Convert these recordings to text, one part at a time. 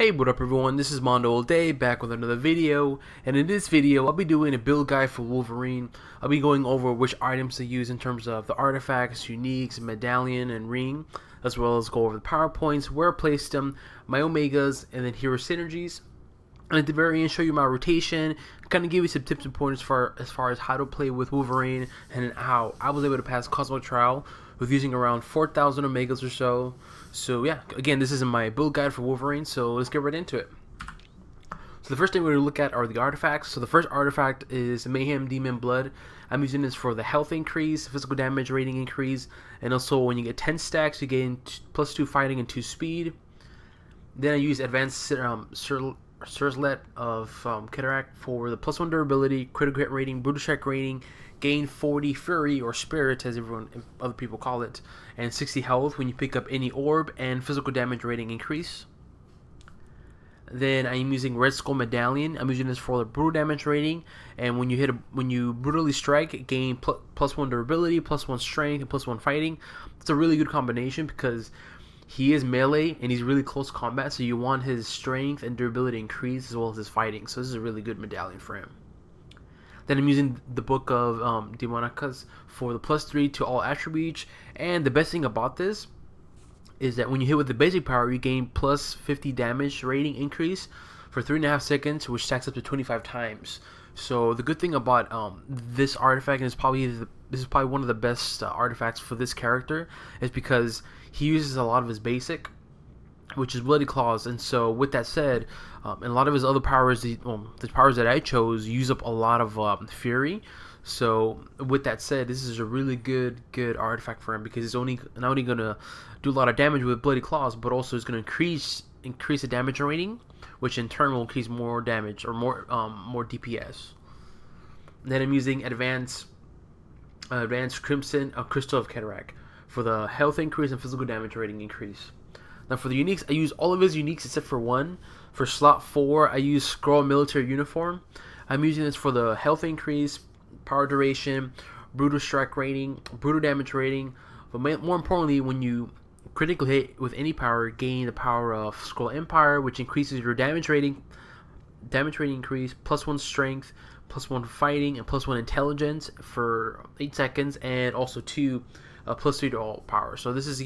Hey, what up everyone, this is Mondo All Day, back with another video, and in this video I'll be doing a build guide for Wolverine. I'll be going over which items to use in terms of the artifacts, uniques, medallion, and ring, as well as go over the power points, where I placed them, my omegas, and then hero synergies. And at the very end, show you my rotation, kind of give you some tips and pointers as far as how to play with Wolverine, and how I was able to pass Cosmic Trial with using around 4,000 Omegas or so. So yeah, again, this is my build guide for Wolverine, so let's get right into it. So the first thing we're going to look at are the artifacts. So the first artifact is Mayhem Demon Blood. I'm using this for the health increase, physical damage rating increase, and also when you get 10 stacks, you gain +2 fighting and 2 speed. Then I use Advanced Surslet of Cataract for the +1 durability, critical hit rating, brutal strike rating, gain 40 fury or spirit as other people call it, and 60 health when you pick up any orb, and physical damage rating increase. Then I'm using Red Skull Medallion. I'm using this for the brutal damage rating, and when you brutally strike, gain +1 durability, +1 strength, and +1 fighting. It's a really good combination because he is melee and he's really close combat, so you want his strength and durability increased as well as his fighting. So this is a really good medallion for him. Then I'm using the Book of Demonicas for the +3 to all attributes. And the best thing about this is that when you hit with the basic power, you gain +50 damage rating increase for 3.5 seconds, which stacks up to 25 times. So the good thing about this artifact, and this is probably one of the best artifacts for this character, is because he uses a lot of his basic, which is Bloody Claws. And so with that said, and a lot of his other powers, the powers that I chose, use up a lot of fury. So with that said, this is a really good artifact for him, because it's not only gonna do a lot of damage with Bloody Claws, but also it's gonna increase the damage rating, which in turn will increase more damage or more DPS. And then I'm using Advanced Crimson Crystal of Cataract for the health increase and physical damage rating increase. Now for the uniques, I use all of his uniques except for one. For slot 4, I use Scroll Military Uniform. I'm using this for the health increase, power duration, brutal strike rating, brutal damage rating, but more importantly, when you critically hit with any power, gain the power of Scroll Empire, which increases your damage rating increase, +1 strength, +1 fighting, and +1 intelligence for 8 seconds, and also 2 +3 to all power. So this is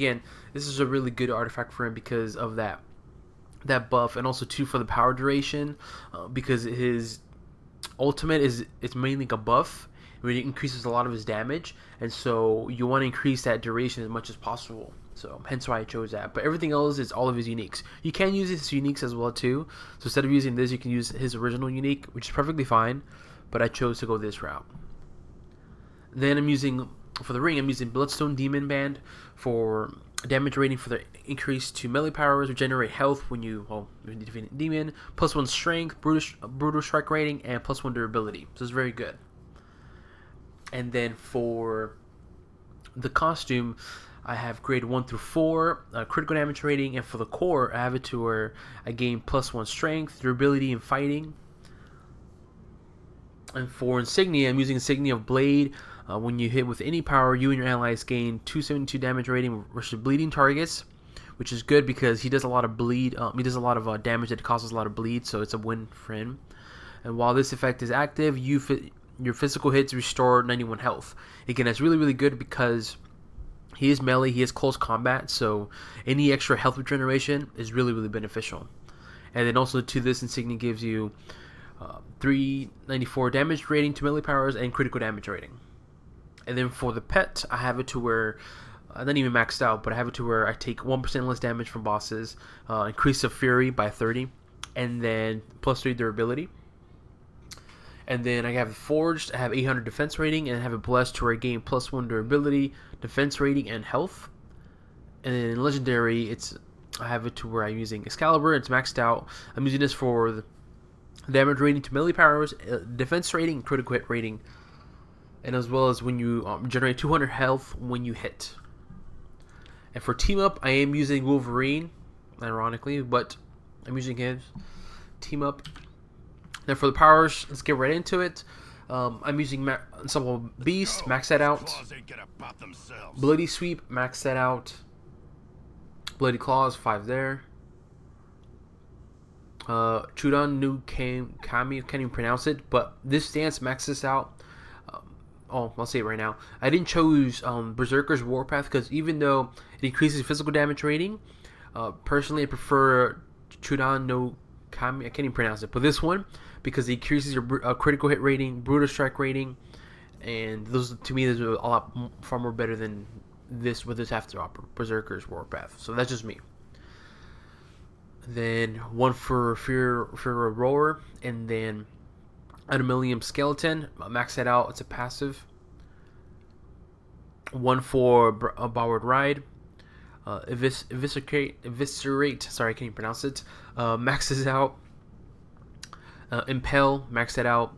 a really good artifact for him because of that buff, and also 2 for the power duration, because his ultimate it's mainly a buff, which increases a lot of his damage, and so you want to increase that duration as much as possible. So hence why I chose that. But everything else is all of his uniques. You can use his uniques as well too. So instead of using this, you can use his original unique, which is perfectly fine. But I chose to go this route. Then for the ring, I'm using Bloodstone Demon Band for damage rating for the increase to melee powers, regenerate health when you defeat a demon, +1 strength, brutal strike rating, and +1 durability. So it's very good. And then for the costume, I have grade 1 through 4 critical damage rating, and for the core, I have it to where I gain +1 strength, durability, and fighting. And for insignia, I'm using Insignia of Blade. When you hit with any power, you and your allies gain 272 damage rating versus bleeding targets, which is good because he does a lot of bleed. He does a lot of damage that causes a lot of bleed, so it's a win for him. And while this effect is active, your physical hits restore 91 health. Again, that's really good because he is melee, he is close combat, so any extra health regeneration is really beneficial. And then also to this, insignia gives you 394 damage rating to melee powers and critical damage rating. And then for the pet, I have it to where not even maxed out, but I have it to where I take 1% less damage from bosses, increase of fury by 30, and then +3 durability. And then I have Forged, I have 800 defense rating, and I have it Blessed to where I gain +1 durability, defense rating, and health. And then in Legendary, I have it to where I'm using Excalibur, it's maxed out. I'm using this for the damage rating to melee powers, defense rating, critical hit rating, and as well as when you generate 200 health when you hit. And for team up, I am using Wolverine, ironically, but I'm using his team up. Now for the powers, let's get right into it. I'm using Unstoppable Beast, max that out. Bloody Sweep, max that out. Bloody Claws, 5 there. Chudan Nu Kami, can't even pronounce it, but this stance maxes out. I'll say it right now. I didn't choose Berserker's Warpath because even though it increases physical damage rating, personally I prefer Chudan no Kami. I can't even pronounce it, but this one because it increases your critical hit rating, brutal strike rating, and those to me is a lot far more better than this with this after Berserker's Warpath. So that's just me. Then one for Fear Roar, and then Adamilium Skeleton. Max that out. It's a passive. One for Boward Ride. Eviscerate. Sorry, I can't even pronounce it. Maxes out. Impel. Max that out.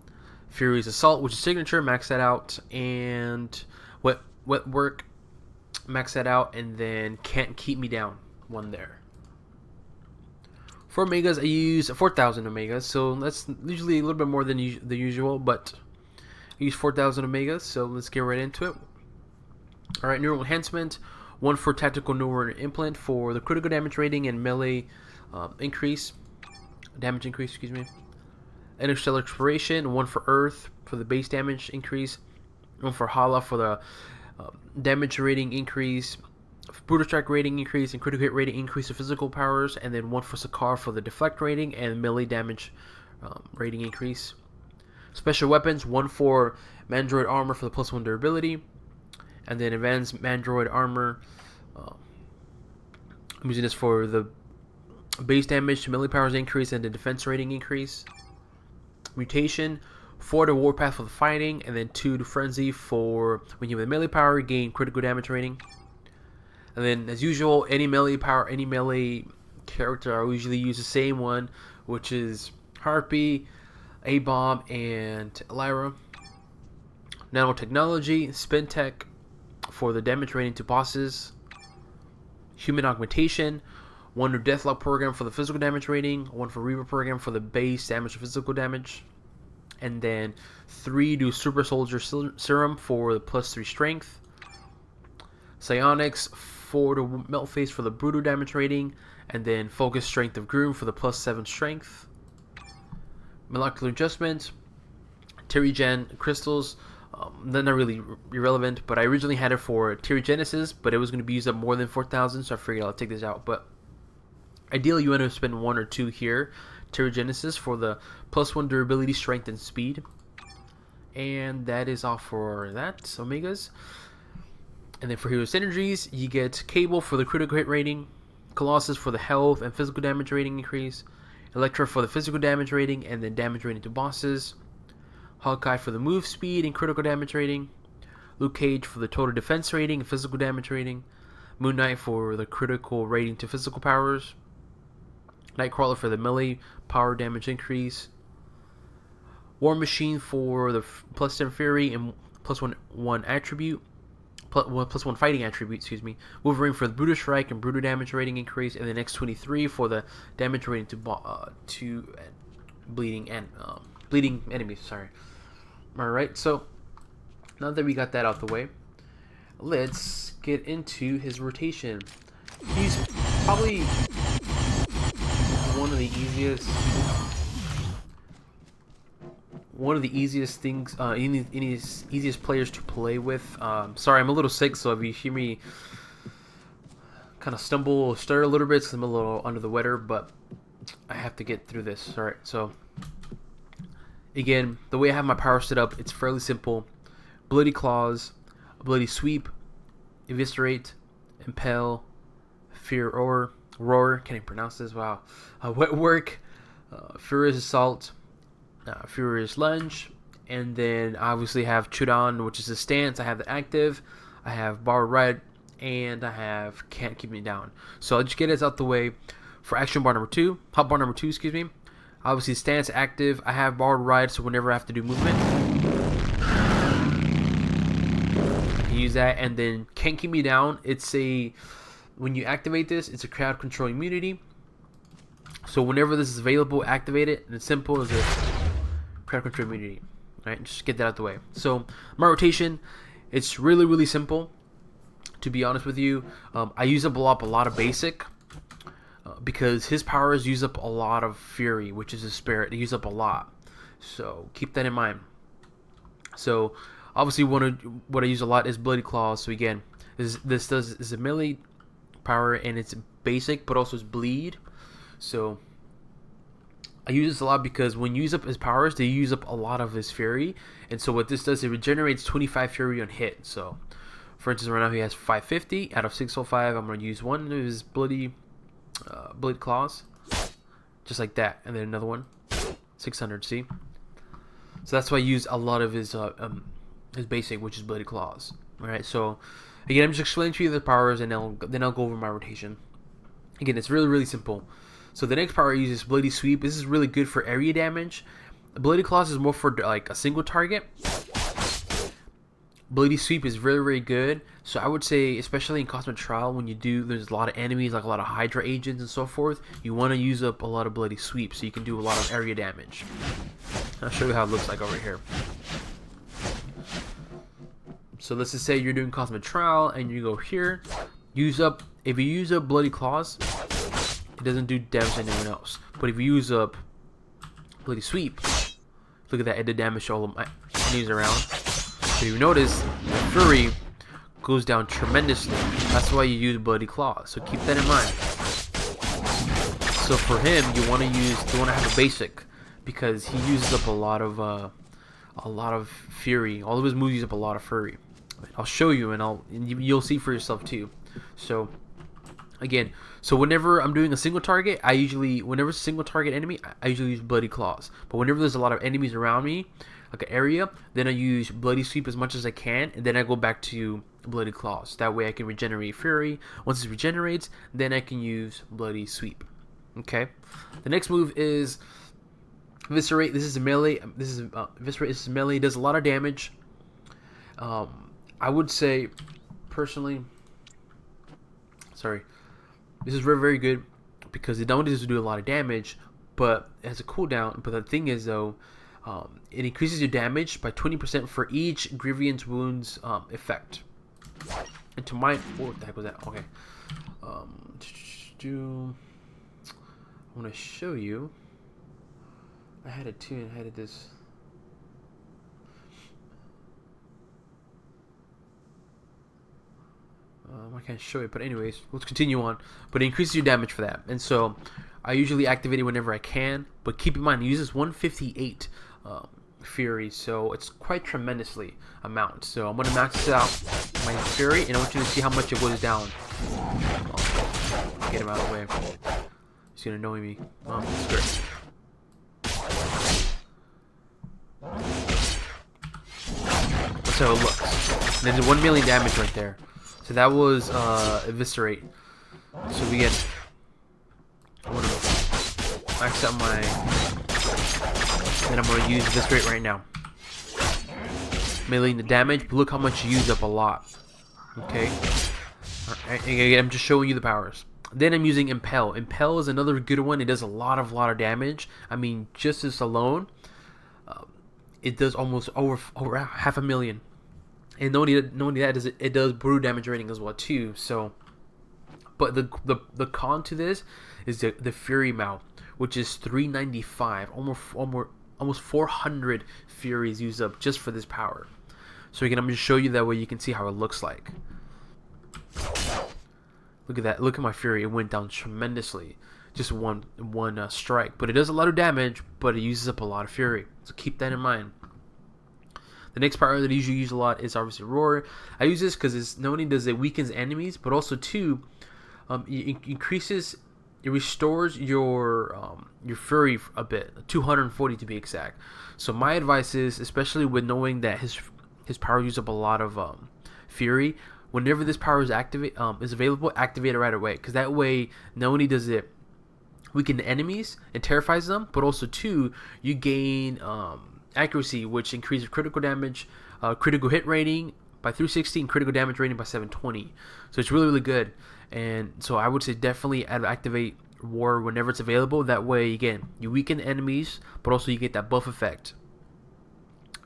Fury's Assault, which is signature. Max that out. And Wet Work. Max that out. And then Can't Keep Me Down. One there. For Omegas, I use 4,000 Omegas, so that's usually a little bit more than the usual, but I use 4,000 Omegas, so let's get right into it. Alright, Neural Enhancement, one for Tactical Neural Implant for the critical damage rating and melee damage increase, excuse me. Interstellar Exploration, one for Earth for the base damage increase, one for Hala for the damage rating increase, brutal strike rating increase and critical hit rating increase of physical powers, and then one for Sakar for the deflect rating and melee damage rating increase. Special weapons, one for Mandroid armor for the +1 durability, and then advanced Mandroid armor. I'm using this for the base damage, melee powers increase, and the defense rating increase. Mutation, 4 to Warpath for the fighting, and then 2 to Frenzy for when you have the melee power, gain critical damage rating. And then, as usual, any melee character, I usually use the same one, which is Harpy, A-Bomb, and Lyra. Nanotechnology, Spin Tech for the damage rating to bosses. Human Augmentation, 1 to Deathlock program for the physical damage rating, 1 for Reaver program for the base damage to physical damage, and then 3 to Super Soldier Serum for the +3 strength. Psionics, 4 to Melt Face for the brutal damage rating, and then Focus Strength of Groom for the +7 strength. Molecular Adjustment, Terrigen Crystals, they're not really irrelevant, but I originally had it for Terrigenesis, but it was going to be used up more than 4,000, so I figured I'll take this out. But ideally, you want to spend 1 or 2 here. Terrigenesis for the +1 durability, strength, and speed. And that is all for that, Omegas. And then for Hero Synergies, you get Cable for the critical hit rating, Colossus for the health and physical damage rating increase, Elektra for the physical damage rating and then damage rating to bosses, Hawkeye for the move speed and critical damage rating, Luke Cage for the total defense rating and physical damage rating, Moon Knight for the critical rating to physical powers, Nightcrawler for the melee power damage increase, War Machine for the +10 Fury and +1 attribute, +1 fighting attribute, excuse me. Wolverine for the brutal strike and brutal damage rating increase, and then X-23 for the damage rating to bleeding enemies. Sorry. All right. So now that we got that out the way, let's get into his rotation. He's probably one of the easiest things, easiest players to play with. Sorry, I'm a little sick, so if you hear me kind of stir a little bit, because I'm a little under the weather, but I have to get through this. All right, so again, the way I have my power set up, it's fairly simple. Bloody Claws, Bloody Sweep, Eviscerate, Impel, Fear Roar, can't even pronounce this, wow. Wet Work, Furious Assault, Furious Lunge, and then I obviously have Chudan, which is a stance. I have the active, I have Bar Red, and I have Can't Keep Me Down. So I'll just get this out the way. For action bar number 2, hot bar number 2, excuse me. Obviously stance active, I have Bar Ride, so whenever I have to do movement, I can use that. And then Can't Keep Me Down, when you activate this, it's a crowd control immunity. So whenever this is available, activate it, and it's simple as this. Crowd control immunity. Alright, just get that out the way. So my rotation, it's really simple, to be honest with you. I use up a lot of basic. because his powers use up a lot of fury, which is his spirit. They use up a lot, so keep that in mind. So obviously what I use a lot is Bloody Claws. So again, this is a melee power and it's basic, but also it's bleed. So I use this a lot because when you use up his powers, they use up a lot of his fury. And so what this does, it regenerates 25 fury on hit. So for instance, right now he has 550 out of 605. I'm going to use one of his bloody claws, just like that, and then another one, 600. See, so that's why I use a lot of his basic, which is bloody claws. All right, so again, I'm just explaining to you the powers, and then I'll go over my rotation. Again, it's really simple. So the next power I use is Bloody Sweep. This is really good for area damage. Bloody Claws is more for like a single target. Bloody Sweep is very good. So I would say, especially in Cosmic Trial, when there's a lot of enemies, like a lot of Hydra agents and so forth, you want to use up a lot of Bloody Sweep so you can do a lot of area damage. I'll show you how it looks like over here. So let's just say you're doing Cosmic Trial and you go here, if you use up Bloody Claws, it doesn't do damage to anyone else. But if you use up Bloody Sweep, look at that, it did damage to all of my enemies around. So you notice the fury goes down tremendously. That's why you use Bloody Claws. So keep that in mind. So for him, you want to have a basic because he uses up a lot of fury. All of his moves use up a lot of fury. I'll show you, and you'll see for yourself too. So again, so whenever I'm doing a single target, whenever it's a single target enemy, I usually use Bloody Claws. But whenever there's a lot of enemies around me, like an area, then I use Bloody Sweep as much as I can, and then I go back to Bloody Claws. That way I can regenerate fury. Once it regenerates, then I can use Bloody Sweep. The next move is Eviscerate. This is a melee. Eviscerate is melee. It does a lot of damage. I would say, personally, this is very good because it not only does do a lot of damage, but it has a cooldown. But the thing is, though, it increases your damage by 20% for each Grievous Wounds effect. And to my, what the heck was that? Okay, I want to show you. I had it too, and I had this. I can't show it, but anyways, let's continue on. But it increases your damage for that, and so I usually activate it whenever I can. But keep in mind, it uses 158 fury, so it's quite tremendously amount. So I'm gonna max out my fury, and I want you to see how much it goes down. Get him out of the way. He's gonna annoy me. That's great. That's how it looks. And there's 1 million damage right there. So that was Eviscerate. So we get. I'm gonna max out my. And I'm gonna use Eviscerate right now. Melee the damage, but look how much you use up a lot. Okay. Alright, again, I'm just showing you the powers. Then I'm using Impel. Impel is another good one. It does a lot of damage. I mean, just this alone, it does almost over 500,000. And not only that, it does brutal damage rating as well too. So, but the con to this is the Fury Mouth, which is 395, almost 400 furies used up just for this power. So again, I'm going to show you that way you can see how it looks like. Look at that. Look at my fury. It went down tremendously. Just one strike. But it does a lot of damage, but it uses up a lot of fury. So keep that in mind. The next power that I usually use a lot is obviously Roar. I use this because not only does it weakens enemies, but also too, it restores your fury a bit, 240 to be exact. So my advice is, especially with knowing that his power uses up a lot of fury, whenever this power is available, activate it right away. Because that way, not only does it weaken the enemies and terrifies them, but also too, you gain accuracy, which increases critical damage, critical hit rating by 360, and critical damage rating by 720. So it's really good. And so I would say definitely activate War whenever it's available. That way, again, you weaken the enemies, but also you get that buff effect,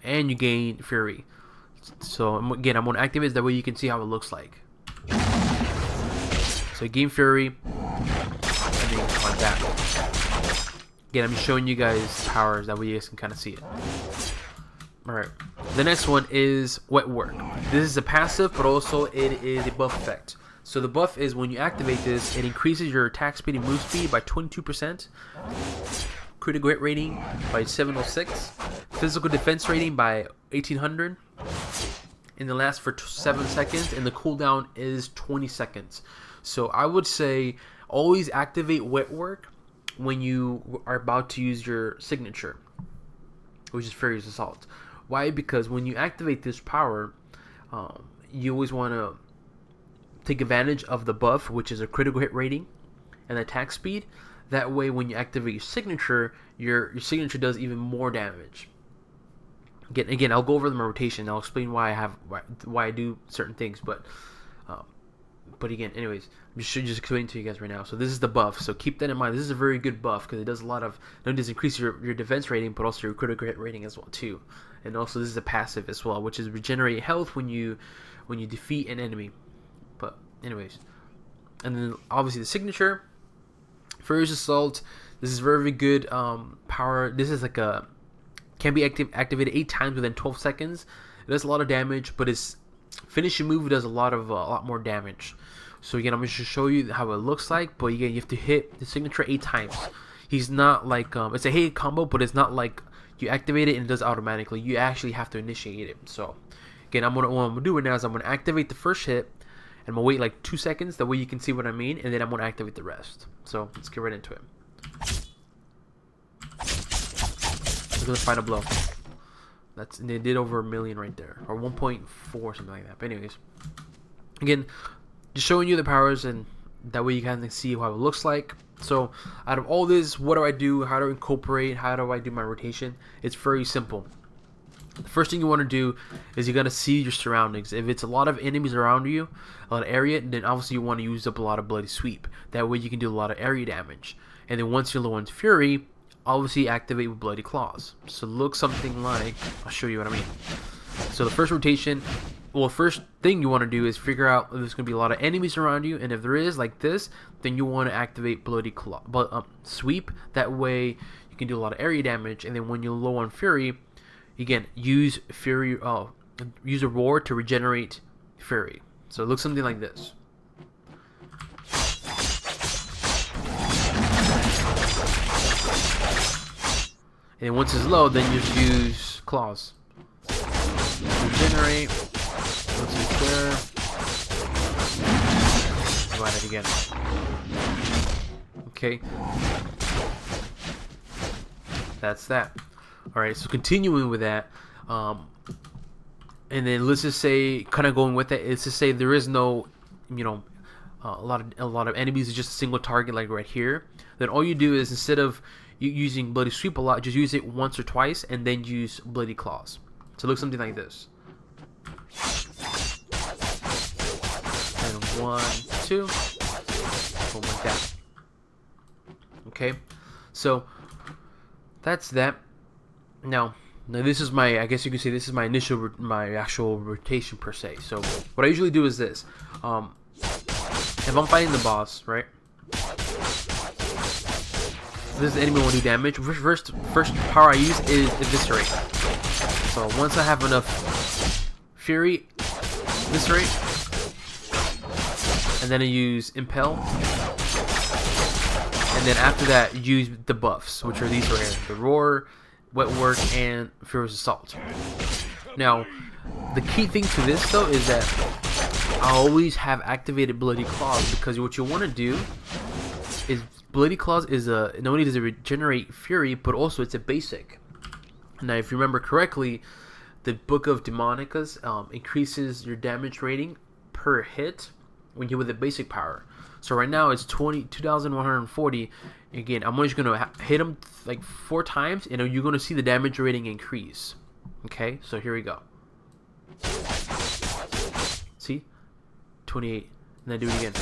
and you gain fury. So again, I'm going to activate it that way you can see how it looks like. So gain fury, and then that. Again, I'm just showing you guys powers that way you guys can kind of see it. Alright, the next one is Wet Work. This is a passive, but also it is a buff effect. So the buff is when you activate this, it increases your attack speed and move speed by 22%, critical hit rating by 706, physical defense rating by 1800, and it lasts for 7 seconds, and the cooldown is 20 seconds. So I would say always activate Wet Work when you are about to use your signature, which is Furious Assault. Why? Because when you activate this power, you always want to take advantage of the buff, which is a critical hit rating and attack speed. That way, when you activate your signature does even more damage. Again, I'll go over my rotation. I'll explain why I do certain things, but again, anyways, I should just explain to you guys right now. So this is the buff. So keep that in mind. This is a very good buff because it does a lot of not just increase your defense rating, but also your critical hit rating as well too. And also this is a passive as well, which is regenerate health when you defeat an enemy. But anyways, and then obviously the signature, Furious Assault. This is very good power. This is like can be activated 8 times within 12 seconds. It does a lot of damage, but its finishing move does a lot more damage. So again, I'm just to show you how it looks like. But again, you have to hit the signature 8 times. He's not like it's a hit combo, but it's not like you activate it and it does automatically. You actually have to initiate it. So again, what I'm gonna do right now is I'm gonna activate the first hit. I'm gonna wait like 2 seconds, that way you can see what I mean, and then I'm gonna activate the rest. So let's get right into it. Look at the final blow. They did over 1 million right there, or 1.4, something like that. But anyways, again, just showing you the powers, and that way you kind of see how it looks like. So out of all this, what do I do? How do I incorporate? How do I do my rotation? It's very simple. The first thing you want to do is you got to see your surroundings. If it's a lot of enemies around you, a lot of area, then obviously you want to use up a lot of Bloody Sweep. That way you can do a lot of area damage. And then once you're low on Fury, obviously activate with Bloody Claws. So look something like, I'll show you what I mean. So the first rotation, well, first thing you want to do is figure out if there's going to be a lot of enemies around you, and if there is, like this, then you want to activate Bloody Sweep. That way you can do a lot of area damage, and then when you're low on Fury, again, use Fury. Use a Roar to regenerate Fury. So it looks something like this. And then once it's low, then you just use Claws. Regenerate. Once it's there, go at it again. Okay. That's that. Alright, so continuing with that, and then let's just say, kind of going with it, let's just say there is no, a lot of enemies, it's just a single target like right here. Then all you do is, instead of using Bloody Sweep a lot, just use it once or twice, and then use Bloody Claws. So it looks something like this. And 1, 2, boom, like that. Okay, so that's that. Now this is my, I guess you can say this is my actual rotation per se. So what I usually do is this. If I'm fighting the boss, right? This enemy will do damage. First power I use is Eviscerate. So once I have enough Fury, Eviscerate, and then I use Impel, and then after that use the buffs, which are these right here: the Roar, Wet Work, and Furious Assault. Now, the key thing to this though is that I always have activated Bloody Claws, because what you want to do is Bloody Claws is not only does it regenerate Fury, but also it's a basic. Now, if you remember correctly, the Book of Demonicas increases your damage rating per hit when you're with a basic power. So right now it's 2,140. Again, I'm just gonna hit him like 4 times, and you're gonna see the damage rating increase. Okay, so here we go. See, 28, and then do it again.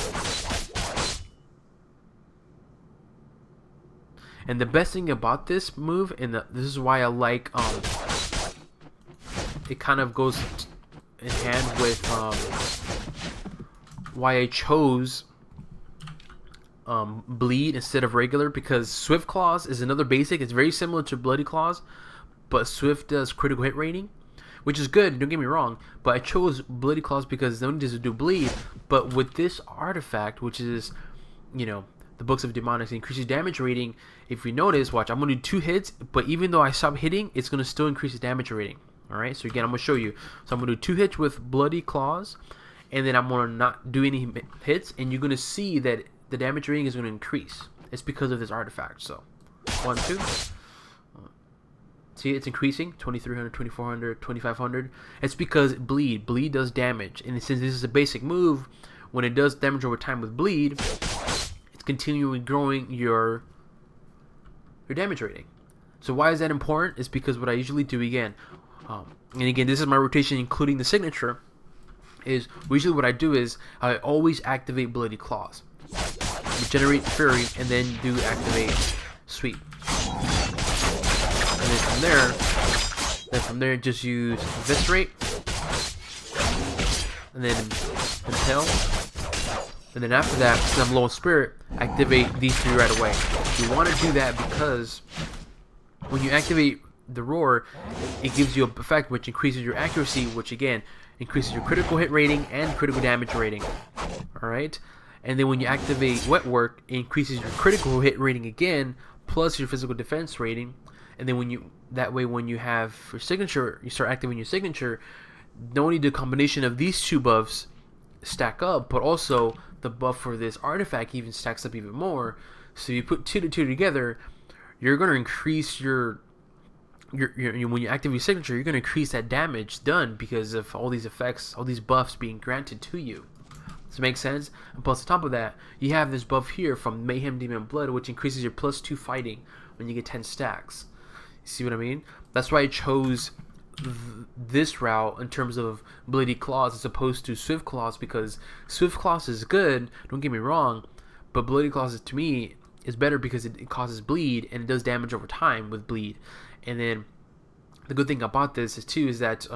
And the best thing about this move, and this is why I like, it kind of goes in hand with why I chose bleed instead of regular, because Swift Claws is another basic. It's very similar to Bloody Claws, but Swift does critical hit rating, which is good, don't get me wrong, but I chose Bloody Claws because not only does it do bleed, but with this artifact, which is, you know, the Books of Demonics, increases damage rating. If you notice, watch, I'm going to do 2 hits, but even though I stop hitting, it's going to still increase the damage rating. Alright, so again, I'm going to show you. So I'm going to do 2 hits with Bloody Claws, and then I'm going to not do any hits, and you're going to see that the damage rating is going to increase. It's because of this artifact. So, 1, 2. See, it's increasing, 2300, 2400, 2500. It's because bleed does damage, and since this is a basic move, when it does damage over time with bleed, it's continually growing your damage rating. So why is that important? It's because what I usually do again, and again, this is my rotation including the signature, is usually what I do is I always activate Bloody Claws, generate Fury, and then do activate Sweep. And then from there, just use Eviscerate, and then Impale, and then after that, since I'm low in spirit, activate these 3 right away. You want to do that because when you activate the Roar, it gives you an effect which increases your accuracy, which again increases your critical hit rating and critical damage rating. Alright? And then when you activate Wet Work, it increases your critical hit rating again, plus your physical defense rating. And then when you have your signature, you start activating your signature, not only the combination of these 2 buffs stack up, but also the buff for this artifact even stacks up even more. So you put 2 to 2 together, you're going to increase your when you activate your signature, you're going to increase that damage done because of all these effects, all these buffs being granted to you. Does it make sense? And plus on top of that, you have this buff here from Mayhem Demon Blood, which increases your +2 fighting when you get 10 stacks. See what I mean? That's why I chose this route in terms of Bloody Claws as opposed to Swift Claws, because Swift Claws is good, don't get me wrong, but Bloody Claws to me is better because it causes bleed and it does damage over time with bleed. And then the good thing about this is that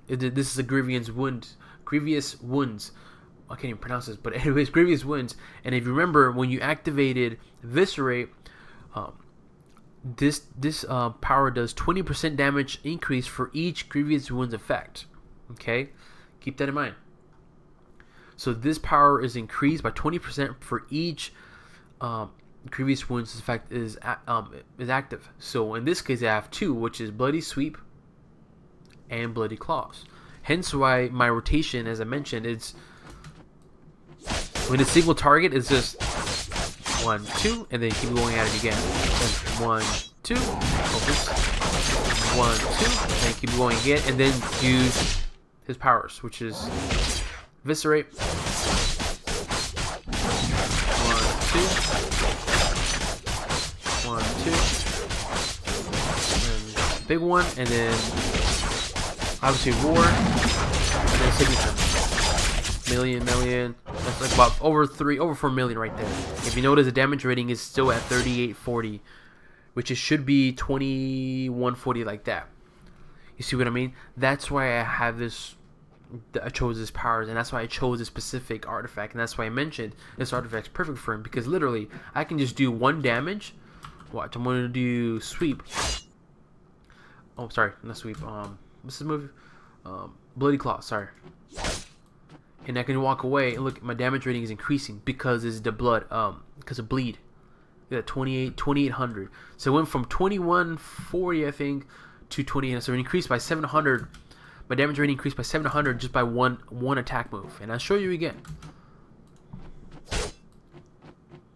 this is a grievous wounds. I can't even pronounce this, but anyways, grievous wounds. And if you remember, when you activated Eviscerate, this power does 20% damage increase for each grievous wounds effect. Okay, keep that in mind. So this power is increased by 20% for each grievous wounds effect is active. So in this case, I have 2, which is Bloody Sweep and Bloody Claws. Hence why my rotation, as I mentioned, it's when a single target is just 1, 2, and then keep going at it again. And 1, 2, focus. 1, 2, and then keep going again, and then use his powers, which is Eviscerate. 1, 2. 1, 2. And big one, and then obviously Roar, and then Signature. Million. That's like about over 4 million right there. If you notice, the damage rating is still at 3840, which it should be 2140 like that. You see what I mean? That's why I have this. I chose this powers, and that's why I chose a specific artifact, and that's why I mentioned this artifact's perfect for him, because literally I can just do 1 damage. Watch, I'm going to do Sweep. Oh, sorry, not Sweep. What's this move? Bloody Claw. Sorry. And I can walk away and look, my damage rating is increasing because it's the blood, because of bleed. Yeah, 2800. So it went from 2140, I think, to 28. So it increased by 700. My damage rating increased by 700 just by one attack move. And I'll show you again.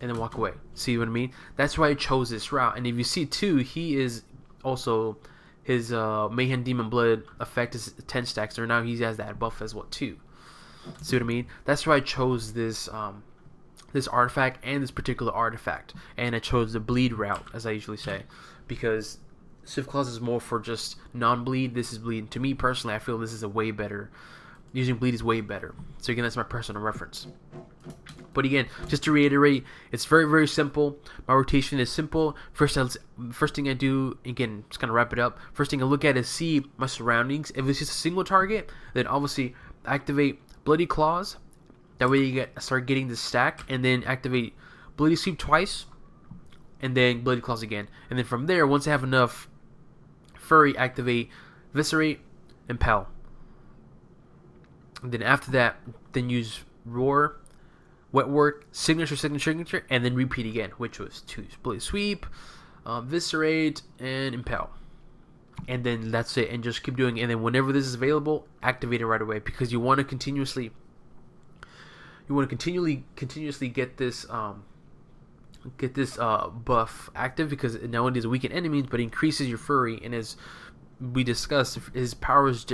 And then walk away. See what I mean? That's why I chose this route. And if you see too, he is also, his Mayhem Demon Blood effect is 10 stacks. So now he has that buff as well too. See what I mean? That's why I chose this this artifact and this particular artifact, and I chose the bleed route, as I usually say, because Swift Claws is more for just non-bleed. This is bleed. To me personally, I feel this is a way better. Using bleed is way better. So again, that's my personal reference. But again, just to reiterate, it's very, very simple. My rotation is simple. First thing I do, again, just kind of wrap it up. First thing I look at is see my surroundings. If it's just a single target, then obviously activate Bloody Claws, That way you start getting the stack, and then activate Bloody Sweep twice, and then Bloody Claws again. And then from there, once I have enough Fury, activate Viscerate, Impel. And then after that, then use Roar, Wet Work, Signature, and then repeat again, which was 2 Bloody Sweep, Viscerate, and Impel. And then that's it, and just keep doing it. And then whenever this is available, activate it right away, because you want to continuously get this buff active, because not only does it weaken enemies, but it increases your Fury. And as we discussed, his powers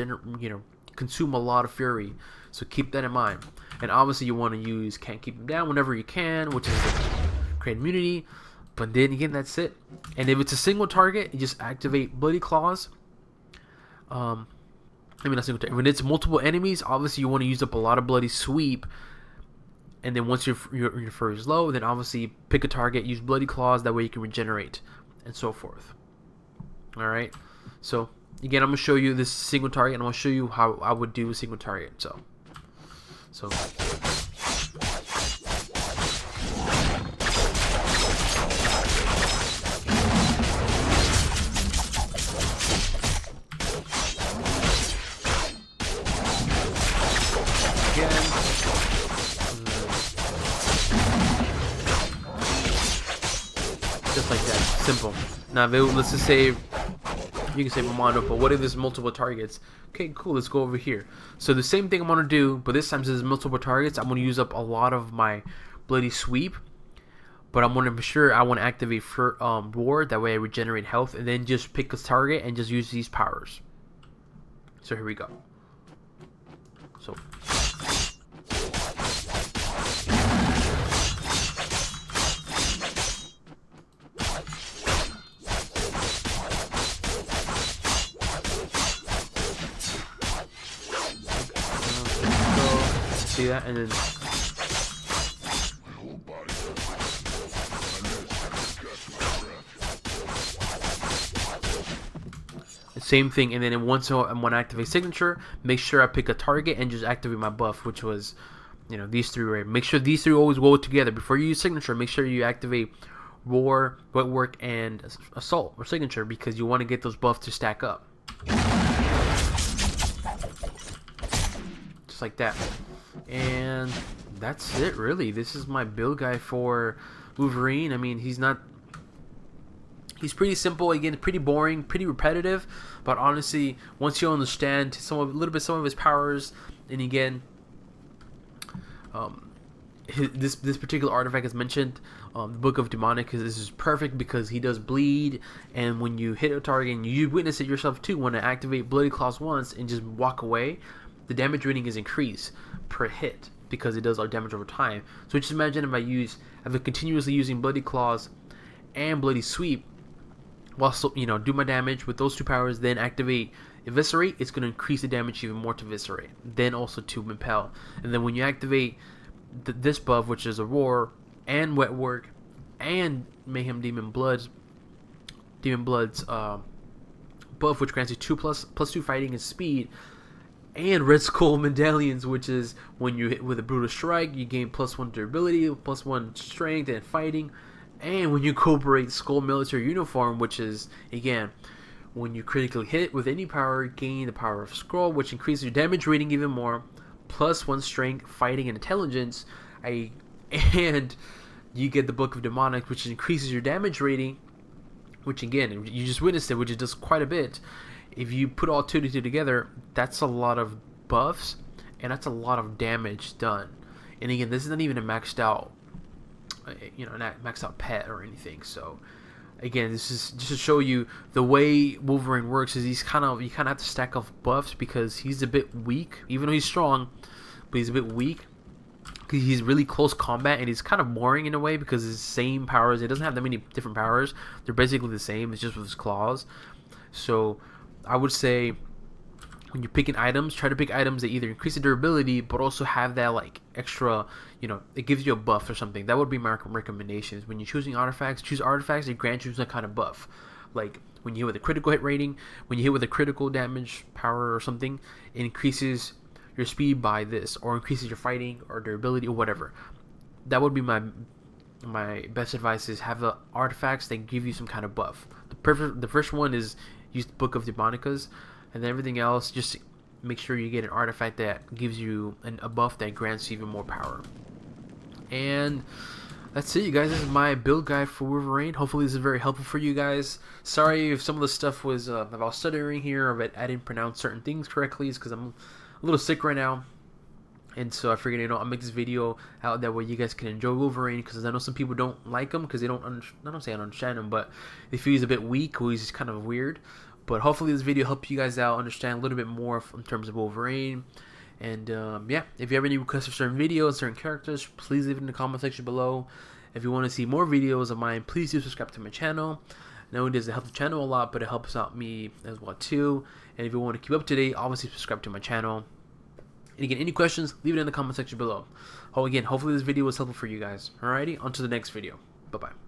consume a lot of Fury, so keep that in mind. And obviously you want to use Can't Keep Him Down whenever you can, which is create immunity. But then again, that's it. And if it's a single target, you just activate Bloody Claws. Not single target. When it's multiple enemies, obviously you want to use up a lot of Bloody Sweep. And then once your Fury is low, then obviously pick a target, use Bloody Claws. That way you can regenerate, and so forth. All right. So again, I'm gonna show you this single target, and I'm gonna show you how I would do a single target. So. Just like that, simple. Now, let's just say, you can say Momondo, but what if there's multiple targets? Okay, cool, let's go over here. So the same thing I'm going to do, but this time since there's multiple targets, I'm going to use up a lot of my Bloody Sweep. But I'm going to be sure I want to activate Roar, that way I regenerate health, and then just pick a target and just use these powers. So here we go. So... see that, and then the same thing. And then once I want to activate Signature, make sure I pick a target and just activate my buff, which was, these three right. Make sure these three always go together. Before you use Signature, make sure you activate Roar, Wet Work, and Assault or Signature, because you want to get those buffs to stack up, just like that. And that's it, really. This is my build guide for Wolverine. I mean, he's pretty simple. Again, pretty boring, pretty repetitive. But honestly, once you understand some of his powers, and again, this particular artifact is mentioned. The Book of Demonic, this is perfect because he does bleed, and when you hit a target, and you witness it yourself too, when to activate Bloody Claws once and just walk away, the damage rating is increased per hit because it does our damage over time. So just imagine if I've been continuously using Bloody Claws and Bloody Sweep, while do my damage with those two powers, then activate Eviscerate, it's going to increase the damage even more to Eviscerate, then also to Impel. And then when you activate this buff, which is a Roar and Wet Work and Mayhem Demon Blood's buff, which grants you 2+2 fighting and speed, and Red Skull Medallions, which is when you hit with a Brutal Strike, you gain +1 durability, +1 strength and fighting. And when you incorporate Skull Military Uniform, which is, again, when you critically hit with any power, gain the power of Scroll, which increases your damage rating even more, +1 strength, fighting, and intelligence. And you get the Book of Demonic, which increases your damage rating, which again, you just witnessed it, which it does quite a bit. If you put all two together, that's a lot of buffs, and that's a lot of damage done. And again, this is not even a maxed out, not maxed out pet or anything. So again, this is just to show you the way Wolverine works. Is you kind of have to stack off buffs because he's a bit weak, even though he's strong, but he's a bit weak. Because he's really close combat, and he's kind of boring in a way because his same powers. It doesn't have that many different powers. They're basically the same. It's just with his claws. So I would say when you're picking items, try to pick items that either increase the durability but also have that like extra, it gives you a buff or something. That would be my recommendations. When you're choosing artifacts, choose artifacts that grant you some kind of buff. Like when you hit with a critical hit rating, when you hit with a critical damage power or something, it increases your speed by this, or increases your fighting or durability or whatever. That would be my best advice, is have the artifacts that give you some kind of buff. The first one is use the Book of Demonicas, and then everything else, just make sure you get an artifact that gives you a buff that grants you even more power. And that's it, you guys. This is my build guide for Wolverine. Hopefully this is very helpful for you guys. Sorry if some of the stuff was about stuttering here, or I didn't pronounce certain things correctly. It's because I'm a little sick right now. And so I figured, I'll make this video out that way you guys can enjoy Wolverine, because I know some people don't like him because they don't understand him, but they feel he's a bit weak, or he's kind of weird. But hopefully this video helped you guys out understand a little bit more in terms of Wolverine. And yeah, if you have any requests for certain videos, certain characters, please leave it in the comment section below. If you want to see more videos of mine, please do subscribe to my channel. Not only does it help the channel a lot, but it helps out me as well too. And if you want to keep up to date, obviously subscribe to my channel. And again, any questions, leave it in the comment section below. Hopefully this video was helpful for you guys. Alrighty, on to the next video. Bye-bye.